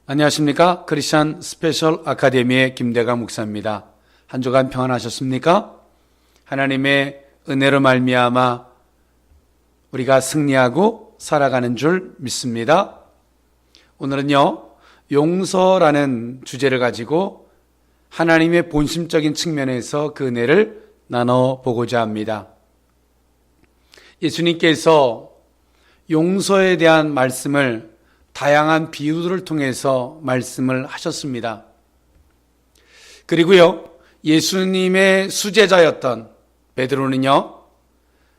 안녕하십니까? 크리스천 스페셜 아카데미의 김대강 목사입니다. 한 주간 평안하셨습니까? 하나님의 은혜로 말미암아 우리가 승리하고 살아가는 줄 믿습니다. 오늘은요, 용서라는 주제를 가지고 하나님의 본심적인 측면에서 그 은혜를 나눠보고자 합니다. 예수님께서 용서에 대한 말씀을 다양한 비유들을 통해서 말씀을 하셨습니다. 그리고요, 예수님의 수제자였던 베드로는요,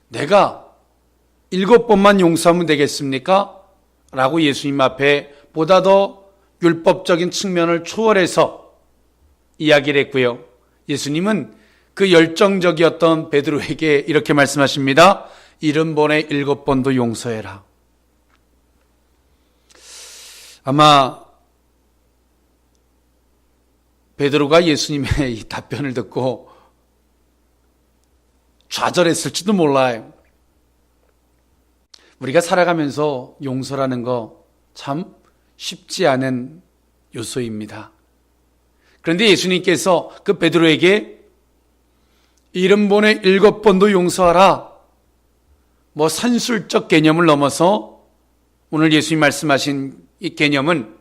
내가 7번만 용서하면 되겠습니까? 라고 예수님 앞에 보다 더 율법적인 측면을 초월해서 이야기를 했고요. 예수님은 그 열정적이었던 베드로에게 이렇게 말씀하십니다. 70번에 7번도 용서해라. 아마 베드로가 예수님의 이 답변을 듣고 좌절했을지도 몰라요. 우리가 살아가면서 용서라는 거 참 쉽지 않은 요소입니다. 그런데 예수님께서 그 베드로에게 70번에 7번도 용서하라. 뭐 산술적 개념을 넘어서 오늘 예수님 말씀하신 이 개념은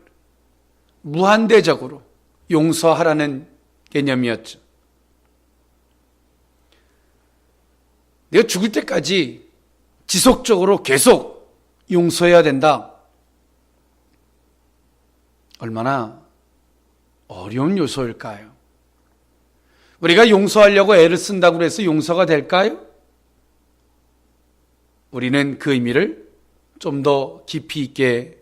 무한대적으로 용서하라는 개념이었죠. 내가 죽을 때까지 지속적으로 계속 용서해야 된다. 얼마나 어려운 요소일까요? 우리가 용서하려고 애를 쓴다고 해서 용서가 될까요? 우리는 그 의미를 좀 더 깊이 있게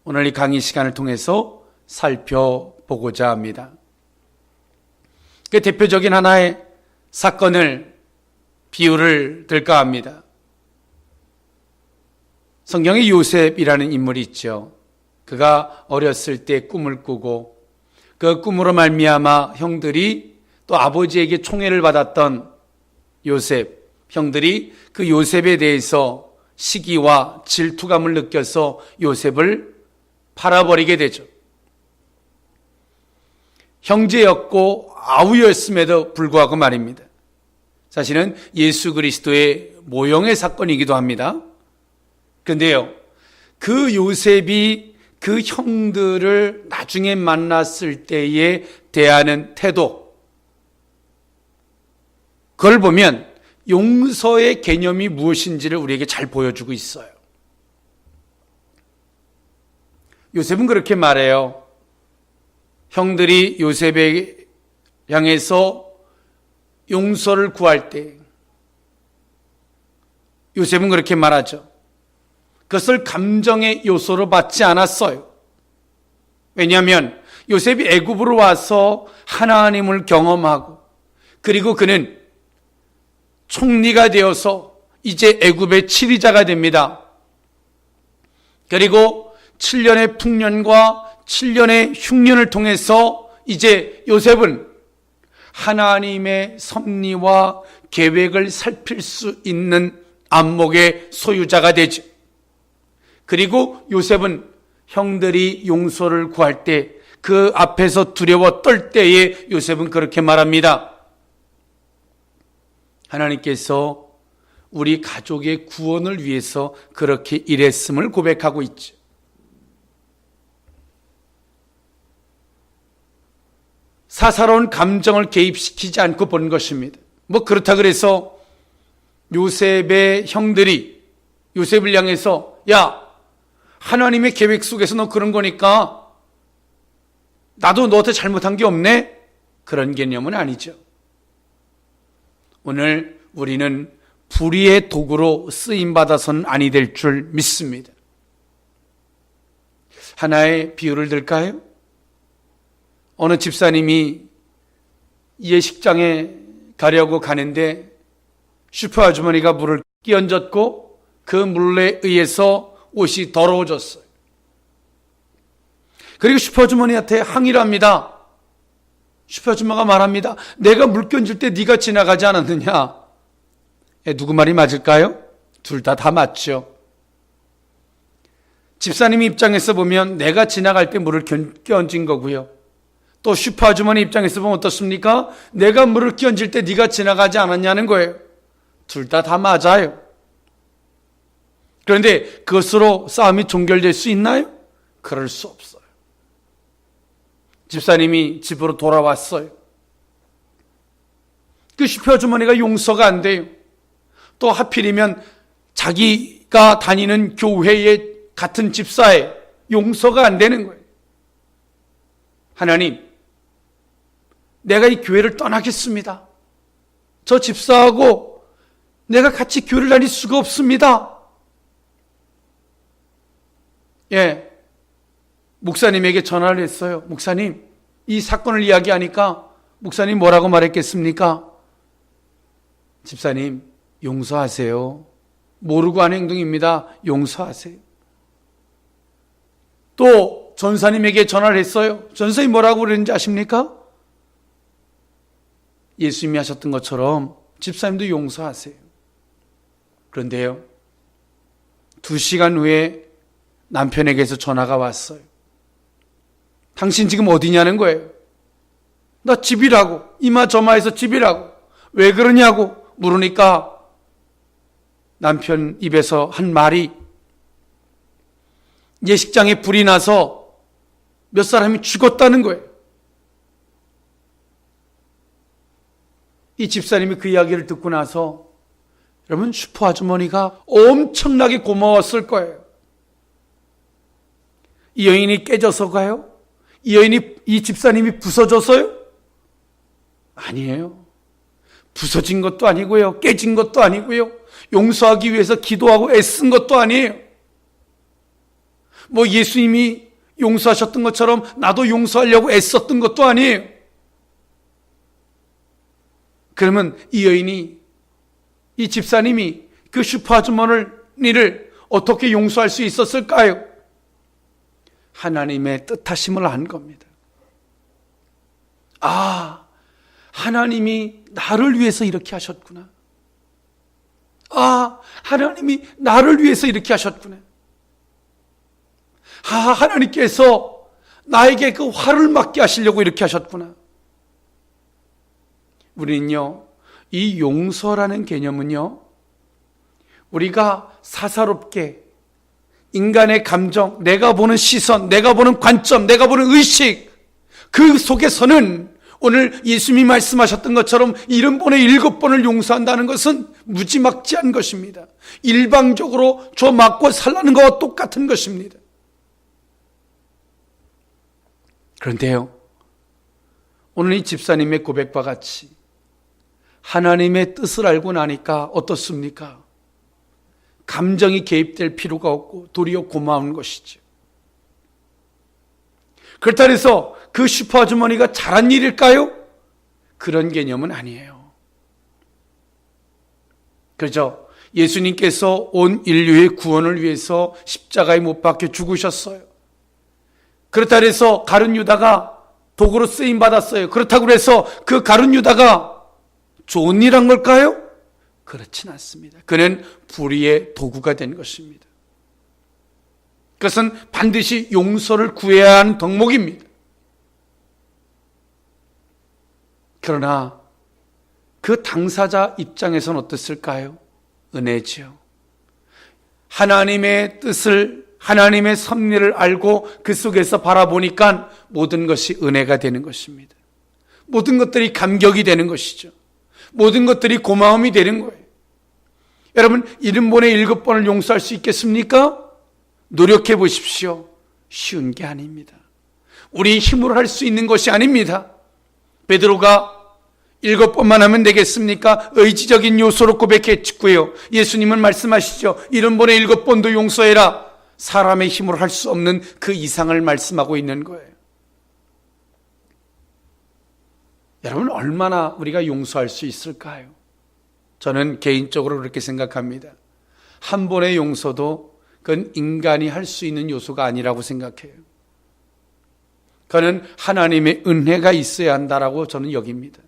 오늘 이 강의 시간을 통해서 살펴보고자 합니다. 그 대표적인 하나의 사건을 비유를 들까 합니다. 성경에 요셉이라는 인물이 있죠. 그가 어렸을 때 꿈을 꾸고 그 꿈으로 말미암아 형들이 또 아버지에게 총애를 받았던 요셉, 형들이 그 요셉에 대해서 시기와 질투감을 느껴서 요셉을 팔아버리게 되죠. 형제였고 아우였음에도 불구하고 말입니다. 사실은 예수 그리스도의 모형의 사건이기도 합니다. 그런데요, 그 요셉이 그 형들을 나중에 만났을 때에 대하는 태도, 그걸 보면 용서의 개념이 무엇인지를 우리에게 잘 보여주고 있어요. 요셉은 그렇게 말해요. 형들이 요셉에 향해서 용서를 구할 때 요셉은 그렇게 말하죠. 그것을 감정의 요소로 받지 않았어요. 왜냐하면 요셉이 애굽으로 와서 하나님을 경험하고 그리고 그는 총리가 되어서 이제 애굽의 치리자가 됩니다. 그리고 7년의 풍년과 7년의 흉년을 통해서 이제 요셉은 하나님의 섭리와 계획을 살필 수 있는 안목의 소유자가 되죠. 그리고 요셉은 형들이 용서를 구할 때 그 앞에서 두려워 떨 때에 요셉은 그렇게 말합니다. 하나님께서 우리 가족의 구원을 위해서 그렇게 일했음을 고백하고 있죠. 사사로운 감정을 개입시키지 않고 본 것입니다. 뭐 그렇다 그래서 요셉의 형들이 요셉을 향해서 야, 하나님의 계획 속에서 너 그런 거니까 나도 너한테 잘못한 게 없네? 그런 개념은 아니죠. 오늘 우리는 불의의 도구로 쓰임받아서는 아니 될 줄 믿습니다. 하나의 비유를 들까요? 어느 집사님이 예식장에 가려고 가는데 슈퍼 아주머니가 물을 끼얹었고 그 물에 의해서 옷이 더러워졌어요. 그리고 슈퍼 아주머니한테 항의를 합니다. 슈퍼 아줌마가 말합니다. 내가 물 끼얹을 때 네가 지나가지 않았느냐? 누구 말이 맞을까요? 둘 다 맞죠. 집사님 입장에서 보면 내가 지나갈 때 물을 끼얹은 거고요. 또 슈퍼 아주머니 입장에서 보면 어떻습니까? 내가 물을 끼얹을 때 네가 지나가지 않았냐는 거예요. 둘 다 맞아요. 그런데 그것으로 싸움이 종결될 수 있나요? 그럴 수 없어요. 집사님이 집으로 돌아왔어요. 그 슈퍼 아주머니가 용서가 안 돼요. 또 하필이면 자기가 다니는 교회의 같은 집사에 용서가 안 되는 거예요. 하나님, 내가 이 교회를 떠나겠습니다. 저 집사하고 내가 같이 교회를 다닐 수가 없습니다. 예, 목사님에게 전화를 했어요. 목사님, 이 사건을 이야기하니까 목사님 뭐라고 말했겠습니까? 집사님, 용서하세요. 모르고 한 행동입니다. 용서하세요. 또 전사님에게 전화를 했어요. 전사님 뭐라고 그랬는지 아십니까? 예수님이 하셨던 것처럼 집사님도 용서하세요. 그런데요, 2시간 후에 남편에게서 전화가 왔어요. 당신 지금 어디냐는 거예요. 나 집이라고, 이마저마해서 집이라고. 왜 그러냐고 물으니까 남편 입에서 한 말이, 예식장에 불이 나서 몇 사람이 죽었다는 거예요. 이 집사님이 그 이야기를 듣고 나서 여러분, 슈퍼 아주머니가 엄청나게 고마웠을 거예요. 이 여인이 깨져서가요? 이 집사님이 부서져서요? 아니에요. 부서진 것도 아니고요. 깨진 것도 아니고요. 용서하기 위해서 기도하고 애쓴 것도 아니에요. 뭐 예수님이 용서하셨던 것처럼 나도 용서하려고 애썼던 것도 아니에요. 그러면 이 여인이, 이 집사님이 그 슈퍼 아주머니를 어떻게 용서할 수 있었을까요? 하나님의 뜻하심을 안 겁니다. 아, 하나님이 나를 위해서 이렇게 하셨구나. 아, 하나님이 나를 위해서 이렇게 하셨구나. 아, 하나님께서 나에게 그 화를 맞게 하시려고 이렇게 하셨구나. 우리는요, 이 용서라는 개념은요, 우리가 사사롭게 인간의 감정, 내가 보는 시선, 내가 보는 관점, 내가 보는 의식, 그 속에서는 오늘 예수님이 말씀하셨던 것처럼 70번에 7번을 용서한다는 것은 무지막지한 것입니다. 일방적으로 줘 맞고 살라는 것과 똑같은 것입니다. 그런데요, 오늘 이 집사님의 고백과 같이 하나님의 뜻을 알고 나니까 어떻습니까? 감정이 개입될 필요가 없고 도리어 고마운 것이죠. 그렇다 해서 그 슈퍼 아주머니가 잘한 일일까요? 그런 개념은 아니에요. 그죠? 예수님께서 온 인류의 구원을 위해서 십자가에 못 박혀 죽으셨어요. 그렇다 해서 가룟 유다가 도구로 쓰임 받았어요. 그렇다고 해서 그 가룟 유다가 좋은 일 한 걸까요? 그렇진 않습니다. 그는 불의의 도구가 된 것입니다. 그것은 반드시 용서를 구해야 하는 덕목입니다. 그러나 그 당사자 입장에서는 어땠을까요? 은혜지요. 하나님의 뜻을, 하나님의 섭리를 알고 그 속에서 바라보니까 모든 것이 은혜가 되는 것입니다. 모든 것들이 감격이 되는 것이죠. 모든 것들이 고마움이 되는 거예요. 여러분, 70번에 7번을 용서할 수 있겠습니까? 노력해 보십시오. 쉬운 게 아닙니다. 우리 힘으로 할 수 있는 것이 아닙니다. 베드로가 7번만 하면 되겠습니까? 의지적인 요소로 고백했고요. 예수님은 말씀하시죠. 70번에 7번도 용서해라. 사람의 힘으로 할 수 없는 그 이상을 말씀하고 있는 거예요. 여러분, 얼마나 우리가 용서할 수 있을까요? 저는 개인적으로 그렇게 생각합니다. 한 번의 용서도 그건 인간이 할 수 있는 요소가 아니라고 생각해요. 그는 하나님의 은혜가 있어야 한다라고 저는 여깁니다.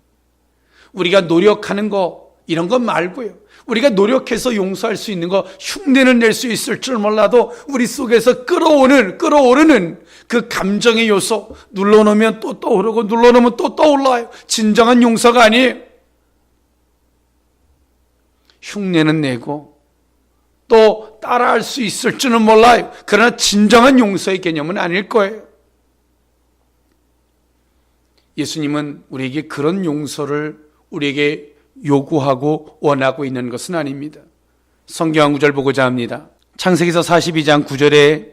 우리가 노력하는 거, 이런 것 말고요. 우리가 노력해서 용서할 수 있는 거, 흉내는 낼 수 있을 줄 몰라도 우리 속에서 끓어오르는 그 감정의 요소, 눌러놓으면 또 떠오르고 눌러놓으면 또 떠올라요. 진정한 용서가 아니에요. 흉내는 내고 또 따라할 수 있을 줄은 몰라요. 그러나 진정한 용서의 개념은 아닐 거예요. 예수님은 우리에게 그런 용서를 우리에게 요구하고 원하고 있는 것은 아닙니다. 성경 한 구절 보고자 합니다. 창세기서 42장 9절에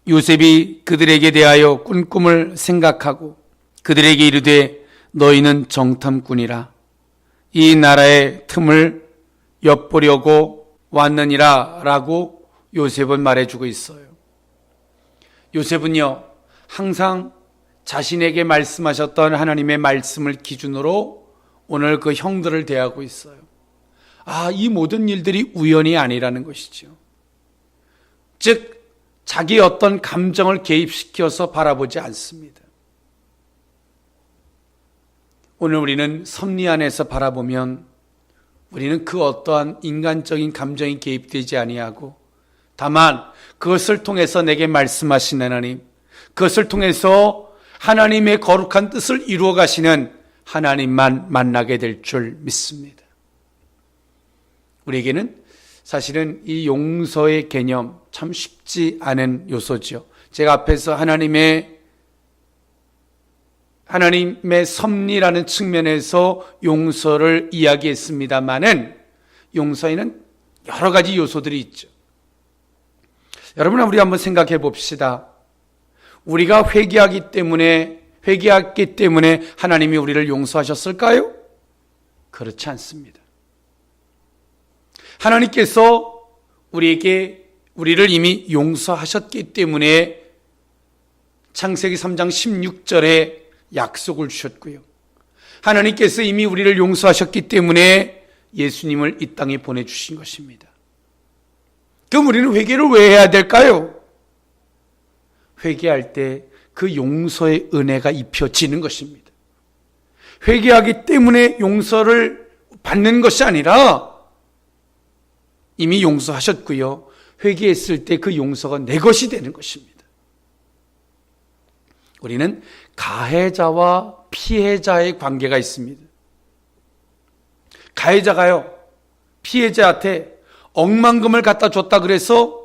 요셉이 그들에게 대하여 꾼 꿈을 생각하고 그들에게 이르되 너희는 정탐꾼이라 이 나라의 틈을 엿보려고 왔느니라 라고 요셉은 말해주고 있어요. 요셉은요, 항상 자신에게 말씀하셨던 하나님의 말씀을 기준으로 오늘 그 형들을 대하고 있어요. 이 모든 일들이 우연이 아니라는 것이죠. 즉 자기의 어떤 감정을 개입시켜서 바라보지 않습니다. 오늘 우리는 섭리 안에서 바라보면 우리는 그 어떠한 인간적인 감정이 개입되지 아니하고 다만 그것을 통해서 내게 말씀하신 하나님, 그것을 통해서 하나님의 거룩한 뜻을 이루어 가시는 하나님만 만나게 될 줄 믿습니다. 우리에게는 사실은 이 용서의 개념 참 쉽지 않은 요소죠. 제가 앞에서 하나님의 섭리라는 측면에서 용서를 이야기했습니다마는 용서에는 여러 가지 요소들이 있죠. 여러분, 우리 한번 생각해 봅시다. 우리가 회개했기 때문에 하나님이 우리를 용서하셨을까요? 그렇지 않습니다. 하나님께서 우리를 이미 용서하셨기 때문에 창세기 3장 16절에 약속을 주셨고요. 하나님께서 이미 우리를 용서하셨기 때문에 예수님을 이 땅에 보내주신 것입니다. 그럼 우리는 회개를 왜 해야 될까요? 회개할 때 그 용서의 은혜가 입혀지는 것입니다. 회개하기 때문에 용서를 받는 것이 아니라 이미 용서하셨고요. 회개했을 때 그 용서가 내 것이 되는 것입니다. 우리는 가해자와 피해자의 관계가 있습니다. 가해자가요, 피해자한테 억만금을 갖다 줬다 그래서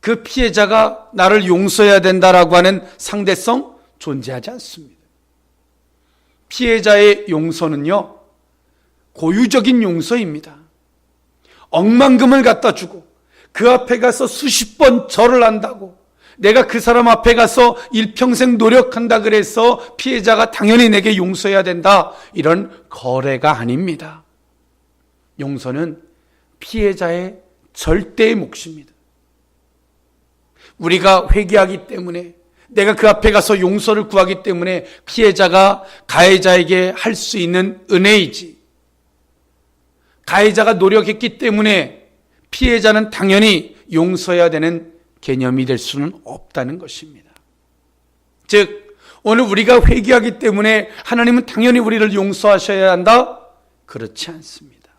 그 피해자가 나를 용서해야 된다라고 하는 상대성 존재하지 않습니다. 피해자의 용서는요, 고유적인 용서입니다. 억만금을 갖다 주고 그 앞에 가서 수십 번 절을 한다고, 내가 그 사람 앞에 가서 일평생 노력한다 그래서 피해자가 당연히 내게 용서해야 된다, 이런 거래가 아닙니다. 용서는 피해자의 절대의 몫입니다. 우리가 회개하기 때문에, 내가 그 앞에 가서 용서를 구하기 때문에 피해자가 가해자에게 할 수 있는 은혜이지, 가해자가 노력했기 때문에 피해자는 당연히 용서해야 되는 개념이 될 수는 없다는 것입니다. 즉, 오늘 우리가 회개하기 때문에 하나님은 당연히 우리를 용서하셔야 한다? 그렇지 않습니다.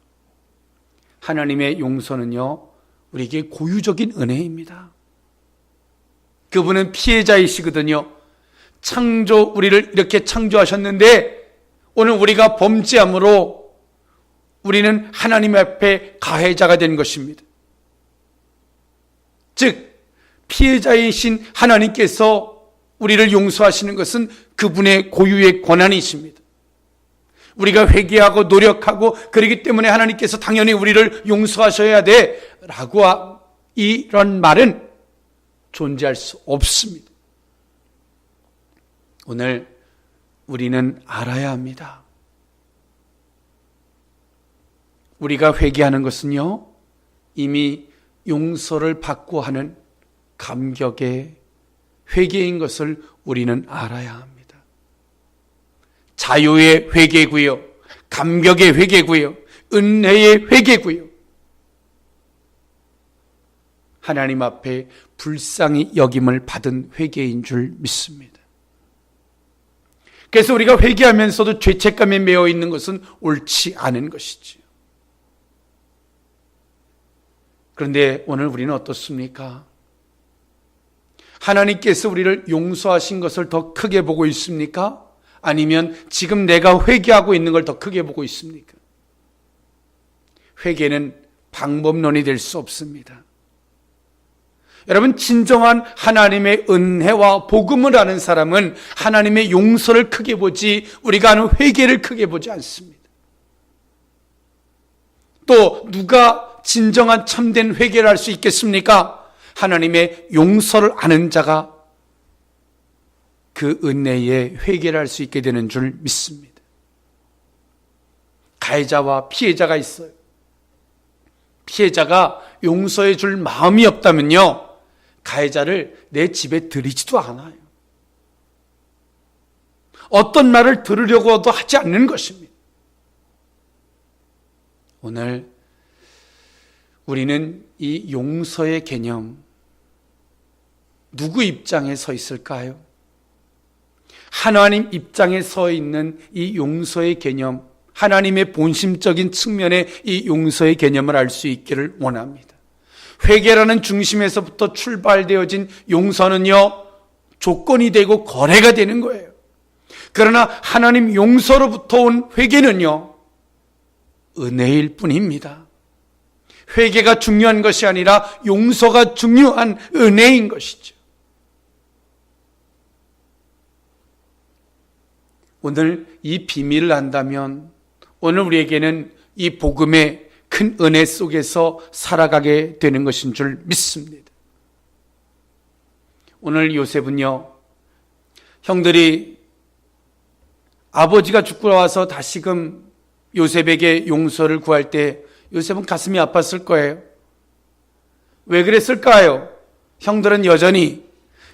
하나님의 용서는요, 우리에게 고유적인 은혜입니다. 그분은 피해자이시거든요. 우리를 이렇게 창조하셨는데 오늘 우리가 범죄함으로 우리는 하나님 앞에 가해자가 된 것입니다. 즉, 피해자이신 하나님께서 우리를 용서하시는 것은 그분의 고유의 권한이십니다. 우리가 회개하고 노력하고 그러기 때문에 하나님께서 당연히 우리를 용서하셔야 돼 라고 이런 말은 존재할 수 없습니다. 오늘 우리는 알아야 합니다. 우리가 회개하는 것은요, 이미 용서를 받고 하는 감격의 회개인 것을 우리는 알아야 합니다. 자유의 회개고요, 감격의 회개고요, 은혜의 회개고요, 하나님 앞에 불쌍히 여김을 받은 회개인 줄 믿습니다. 그래서 우리가 회개하면서도 죄책감에 매여 있는 것은 옳지 않은 것이지요. 그런데 오늘 우리는 어떻습니까? 하나님께서 우리를 용서하신 것을 더 크게 보고 있습니까? 아니면 지금 내가 회개하고 있는 걸 더 크게 보고 있습니까? 회개는 방법론이 될 수 없습니다. 여러분, 진정한 하나님의 은혜와 복음을 아는 사람은 하나님의 용서를 크게 보지 우리가 아는 회개를 크게 보지 않습니다. 또 누가 진정한 참된 회개를 할 수 있겠습니까? 하나님의 용서를 아는 자가 그 은혜에 회개를 할 수 있게 되는 줄 믿습니다. 가해자와 피해자가 있어요. 피해자가 용서해 줄 마음이 없다면요, 가해자를 내 집에 들이지도 않아요. 어떤 말을 들으려고도 하지 않는 것입니다. 오늘 우리는 이 용서의 개념, 누구 입장에 서 있을까요? 하나님 입장에 서 있는 이 용서의 개념, 하나님의 본심적인 측면의 이 용서의 개념을 알 수 있기를 원합니다. 회개라는 중심에서부터 출발되어진 용서는요, 조건이 되고 거래가 되는 거예요. 그러나 하나님 용서로부터 온 회개는요, 은혜일 뿐입니다. 회개가 중요한 것이 아니라 용서가 중요한 은혜인 것이죠. 오늘 이 비밀을 안다면 오늘 우리에게는 이 복음의 큰 은혜 속에서 살아가게 되는 것인 줄 믿습니다. 오늘 요셉은요, 형들이 아버지가 죽고 나와서 다시금 요셉에게 용서를 구할 때 요셉은 가슴이 아팠을 거예요. 왜 그랬을까요? 형들은 여전히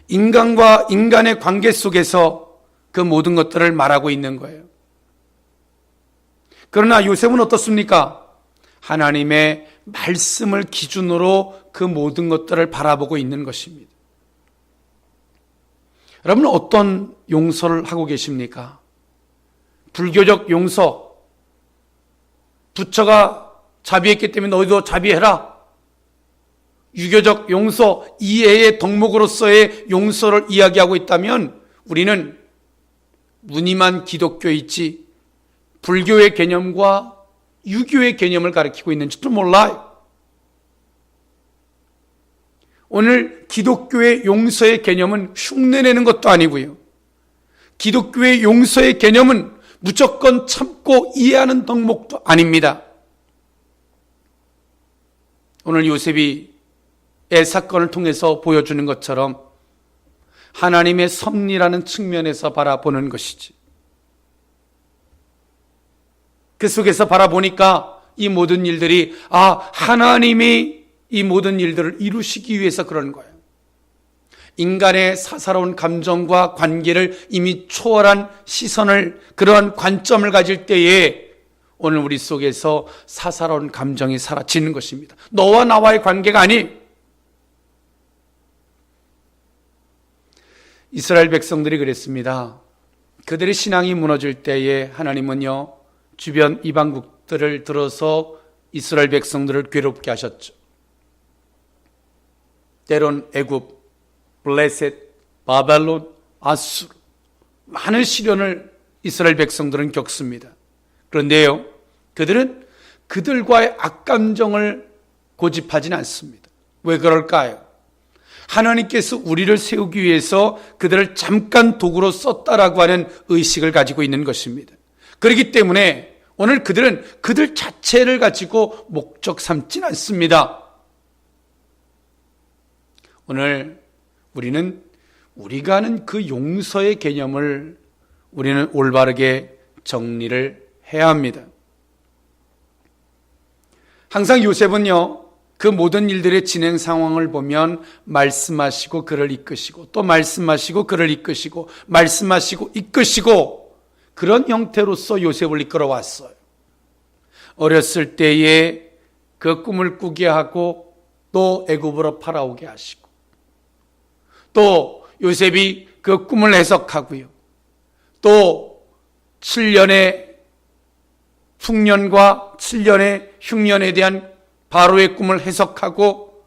인간과 인간의 관계 속에서 그 모든 것들을 말하고 있는 거예요. 그러나 요셉은 어떻습니까? 하나님의 말씀을 기준으로 그 모든 것들을 바라보고 있는 것입니다. 여러분, 어떤 용서를 하고 계십니까? 불교적 용서, 부처가 자비했기 때문에 너희도 자비해라. 유교적 용서, 이해의 덕목으로서의 용서를 이야기하고 있다면 우리는 무늬만 기독교이지 불교의 개념과 유교의 개념을 가리키고 있는지도 몰라요. 오늘 기독교의 용서의 개념은 흉내내는 것도 아니고요, 기독교의 용서의 개념은 무조건 참고 이해하는 덕목도 아닙니다. 오늘 요셉이 사건을 통해서 보여주는 것처럼 하나님의 섭리라는 측면에서 바라보는 것이지, 그 속에서 바라보니까 이 모든 일들이 하나님이 이 모든 일들을 이루시기 위해서 그런 거예요. 인간의 사사로운 감정과 관계를 이미 초월한 시선을, 그러한 관점을 가질 때에 오늘 우리 속에서 사사로운 감정이 사라지는 것입니다. 너와 나와의 관계가 아닌, 이스라엘 백성들이 그랬습니다. 그들의 신앙이 무너질 때에 하나님은요, 주변 이방국들을 들어서 이스라엘 백성들을 괴롭게 하셨죠. 때론 애굽, 블레셋, 바벨론, 아수르, 많은 시련을 이스라엘 백성들은 겪습니다. 그런데요, 그들은 그들과의 악감정을 고집하지는 않습니다. 왜 그럴까요? 하나님께서 우리를 세우기 위해서 그들을 잠깐 도구로 썼다라고 하는 의식을 가지고 있는 것입니다. 그렇기 때문에 오늘 그들은 그들 자체를 가지고 목적 삼지는 않습니다. 오늘 우리는 우리가 아는 그 용서의 개념을 우리는 올바르게 정리를 해야 합니다. 항상 요셉은요, 그 모든 일들의 진행 상황을 보면 말씀하시고 그를 이끄시고 또 말씀하시고 그를 이끄시고 말씀하시고 이끄시고, 그런 형태로서 요셉을 이끌어 왔어요. 어렸을 때에 그 꿈을 꾸게 하고 또 애굽으로 팔아오게 하시고, 또 요셉이 그 꿈을 해석하고요, 또 7년의 풍년과 7년의 흉년에 대한 바로의 꿈을 해석하고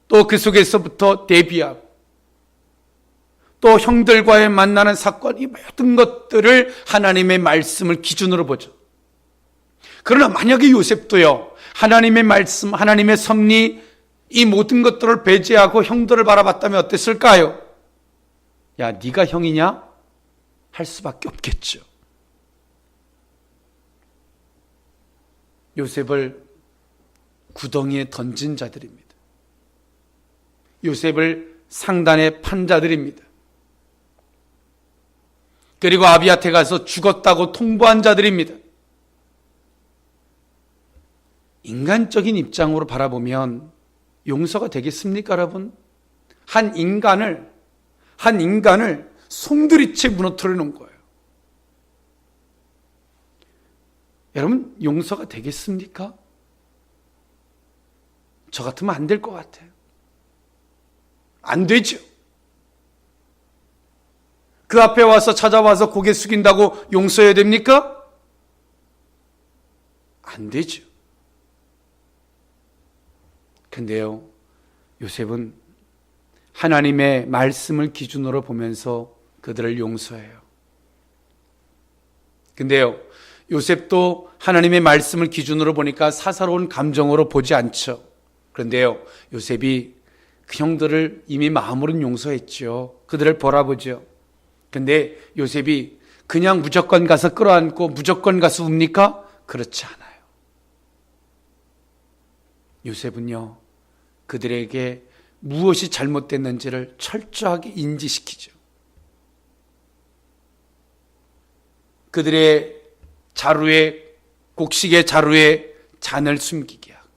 또 그 속에서부터 대비하고 또 형들과의 만나는 사건, 이 모든 것들을 하나님의 말씀을 기준으로 보죠. 그러나 만약에 요셉도요, 하나님의 말씀, 하나님의 섭리, 이 모든 것들을 배제하고 형들을 바라봤다면 어땠을까요? 야, 네가 형이냐? 할 수밖에 없겠죠. 요셉을 구덩이에 던진 자들입니다. 요셉을 상단에 판 자들입니다. 그리고 아비한테 가서 죽었다고 통보한 자들입니다. 인간적인 입장으로 바라보면 용서가 되겠습니까, 여러분? 한 인간을 송두리째 무너뜨려 놓은 거예요. 여러분, 용서가 되겠습니까? 저 같으면 안 될 것 같아요. 안 되죠. 그 앞에 와서 찾아와서 고개 숙인다고 용서해야 됩니까? 안 되죠. 근데요, 요셉은 하나님의 말씀을 기준으로 보면서 그들을 용서해요. 근데요, 요셉도 하나님의 말씀을 기준으로 보니까 사사로운 감정으로 보지 않죠. 그런데요, 요셉이 그 형들을 이미 마음으로는 용서했죠. 그들을 바라보죠. 근데 요셉이 그냥 무조건 가서 끌어안고 무조건 가서 웁니까? 그렇지 않아요. 요셉은요, 그들에게 무엇이 잘못됐는지를 철저하게 인지시키죠. 그들의 자루에, 곡식의 자루에 잔을 숨기게 하고,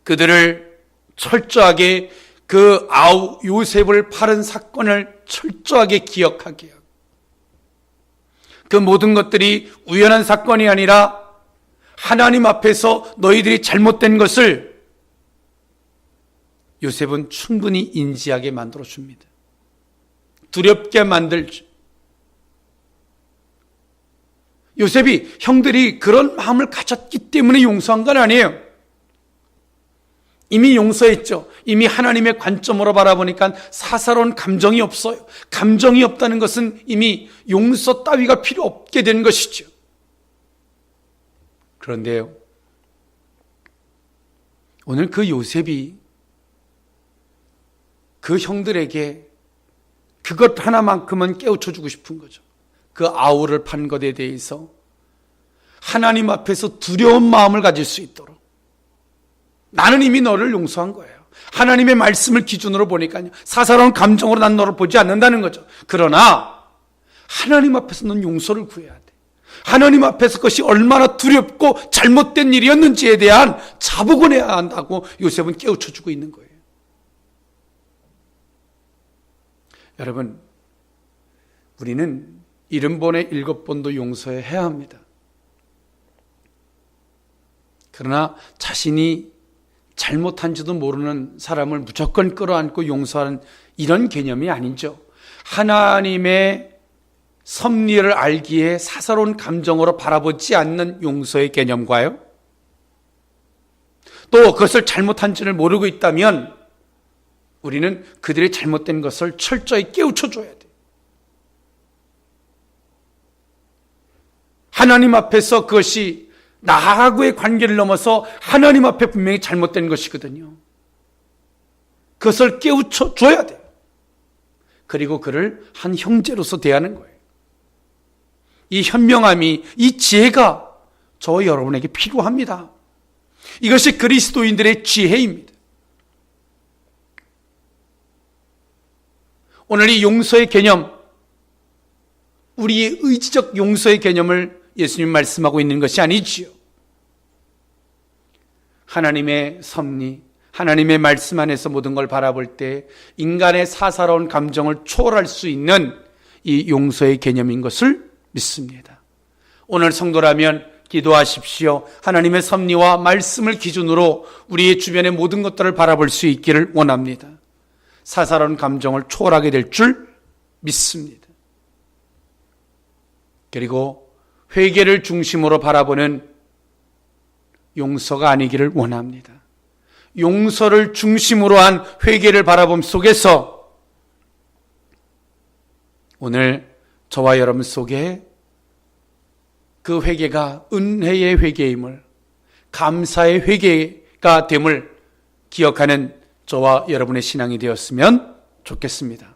그들을 철저하게 그 요셉을 팔은 사건을 철저하게 기억하게 하고, 그 모든 것들이 우연한 사건이 아니라 하나님 앞에서 너희들이 잘못된 것을 요셉은 충분히 인지하게 만들어줍니다. 두렵게 만들죠. 요셉이 형들이 그런 마음을 가졌기 때문에 용서한 건 아니에요. 이미 용서했죠. 이미 하나님의 관점으로 바라보니까 사사로운 감정이 없어요. 감정이 없다는 것은 이미 용서 따위가 필요 없게 된 것이죠. 그런데요, 오늘 그 요셉이 그 형들에게 그것 하나만큼은 깨우쳐주고 싶은 거죠. 그 아우를 판 것에 대해서 하나님 앞에서 두려운 마음을 가질 수 있도록, 나는 이미 너를 용서한 거예요. 하나님의 말씀을 기준으로 보니까요, 사사로운 감정으로 난 너를 보지 않는다는 거죠. 그러나 하나님 앞에서 넌 용서를 구해야 돼. 하나님 앞에서 그것이 얼마나 두렵고 잘못된 일이었는지에 대한 자복을 해야 한다고 요셉은 깨우쳐주고 있는 거예요. 여러분, 우리는 70번에 7번도 용서해야 합니다. 그러나 자신이 잘못한지도 모르는 사람을 무조건 끌어안고 용서하는 이런 개념이 아니죠. 하나님의 섭리를 알기에 사사로운 감정으로 바라보지 않는 용서의 개념과요, 또 그것을 잘못한지를 모르고 있다면 우리는 그들의 잘못된 것을 철저히 깨우쳐줘야 돼. 하나님 앞에서 그것이 나하고의 관계를 넘어서 하나님 앞에 분명히 잘못된 것이거든요. 그것을 깨우쳐줘야 돼요. 그리고 그를 한 형제로서 대하는 거예요. 이 현명함이, 이 지혜가 저 여러분에게 필요합니다. 이것이 그리스도인들의 지혜입니다. 오늘 이 용서의 개념, 우리의 의지적 용서의 개념을 예수님 말씀하고 있는 것이 아니지요. 하나님의 섭리, 하나님의 말씀 안에서 모든 걸 바라볼 때 인간의 사사로운 감정을 초월할 수 있는 이 용서의 개념인 것을 믿습니다. 오늘 성도라면 기도하십시오. 하나님의 섭리와 말씀을 기준으로 우리의 주변의 모든 것들을 바라볼 수 있기를 원합니다. 사사로운 감정을 초월하게 될 줄 믿습니다. 그리고 회개를 중심으로 바라보는 용서가 아니기를 원합니다. 용서를 중심으로 한 회개를 바라봄 속에서 오늘 저와 여러분 속에 그 회개가 은혜의 회개임을, 감사의 회개가 됨을 기억하는 저와 여러분의 신앙이 되었으면 좋겠습니다.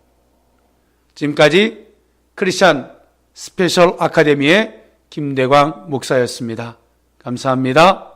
지금까지 크리스천 스페셜 아카데미의 김대광 목사였습니다. 감사합니다.